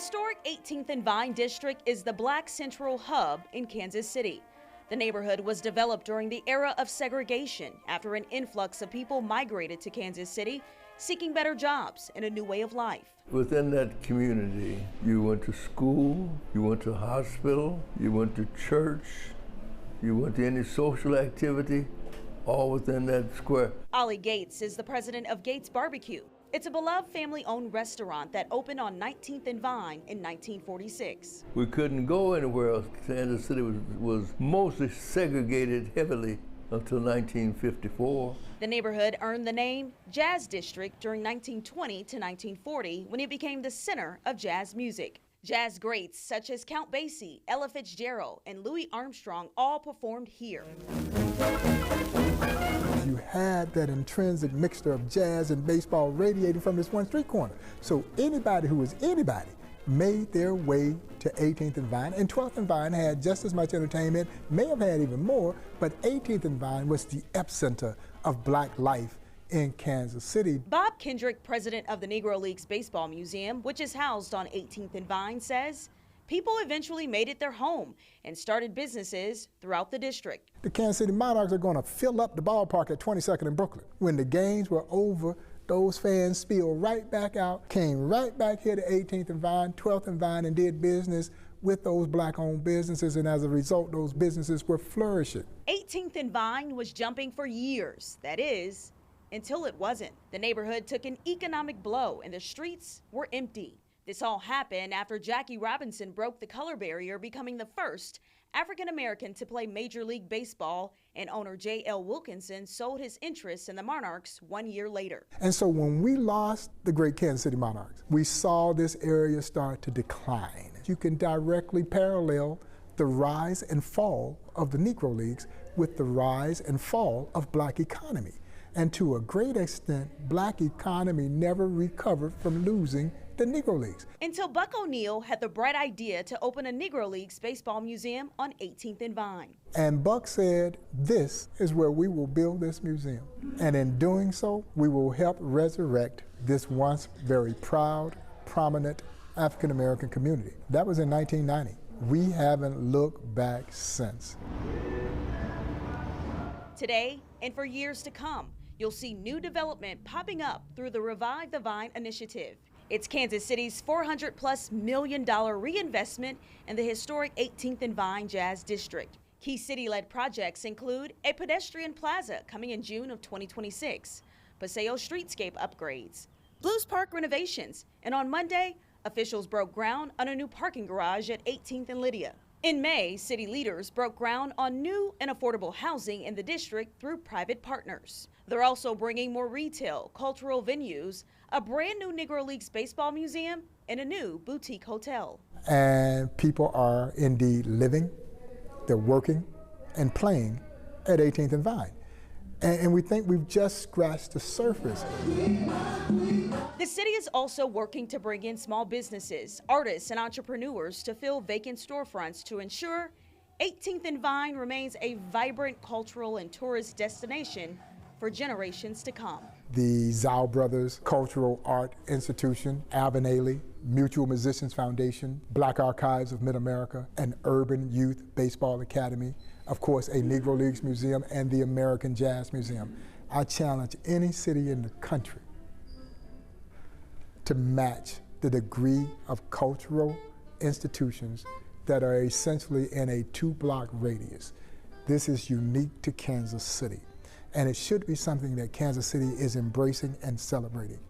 historic 18th and Vine district is the Black Central hub in Kansas City. The neighborhood was developed during the era of segregation after an influx of people migrated to Kansas City seeking better jobs and a new way of life. Within that community, you went to school, you went to hospital, you went to church, you went to any social activity, all within that square. Ollie Gates is the president of Gates Barbecue. It's a beloved family-owned restaurant that opened on 19th and Vine in 1946. We couldn't go anywhere else. Kansas City was mostly segregated heavily until 1954. The neighborhood earned the name Jazz District during 1920 to 1940 when it became the center of jazz music. Jazz greats such as Count Basie, Ella Fitzgerald, and Louis Armstrong all performed here. You had that intrinsic mixture of jazz and baseball radiating from this one street corner. So anybody who was anybody made their way to 18th and Vine, and 12th and Vine had just as much entertainment, may have had even more, but 18th and Vine was the epicenter of black life in Kansas City. Bob Kendrick, president of the Negro Leagues Baseball Museum, which is housed on 18th and Vine, says people eventually made it their home and started businesses throughout the district. The Kansas City Monarchs are going to fill up the ballpark at 22nd and Brooklyn. When the games were over, those fans spilled right back out, came right back here to 18th and Vine, 12th and Vine, and did business with those black-owned businesses, and as a result, those businesses were flourishing. 18th and Vine was jumping for years, that is, until it wasn't. The neighborhood took an economic blow and the streets were empty. This all happened after Jackie Robinson broke the color barrier, becoming the first African-American to play Major League Baseball, and owner J.L. Wilkinson sold his interest in the Monarchs 1 year later. And so when we lost the great Kansas City Monarchs, we saw this area start to decline. You can directly parallel the rise and fall of the Negro Leagues with the rise and fall of black economy. And to a great extent, black economy never recovered from losing the Negro Leagues. Until Buck O'Neill had the bright idea to open a Negro Leagues baseball museum on 18th and Vine. And Buck said, this is where we will build this museum. And in doing so, we will help resurrect this once very proud, prominent African-American community. That was in 1990. We haven't looked back since. Today, and for years to come, you'll see new development popping up through the Revive the Vine initiative. It's Kansas City's $400+ million reinvestment in the historic 18th and Vine Jazz District. Key city-led projects include a pedestrian plaza coming in June of 2026, Paseo streetscape upgrades, Blues Park renovations, and on Monday, officials broke ground on a new parking garage at 18th and Lydia. In May, city leaders broke ground on new and affordable housing in the district through private partners. They're also bringing more retail, cultural venues, a brand new Negro Leagues baseball museum, and a new boutique hotel. And people are indeed living, they're working, and playing at 18th and Vine. And we think we've just scratched the surface. The city is also working to bring in small businesses, artists, and entrepreneurs to fill vacant storefronts to ensure 18th and Vine remains a vibrant cultural and tourist destination for generations to come. The Zhao Brothers Cultural Art Institution, Alvin Ailey, Mutual Musicians Foundation, Black Archives of Mid-America, an Urban Youth Baseball Academy, of course, a Negro Leagues Museum, and the American Jazz Museum. I challenge any city in the country to match the degree of cultural institutions that are essentially in a 2-block radius. This is unique to Kansas City, and it should be something that Kansas City is embracing and celebrating.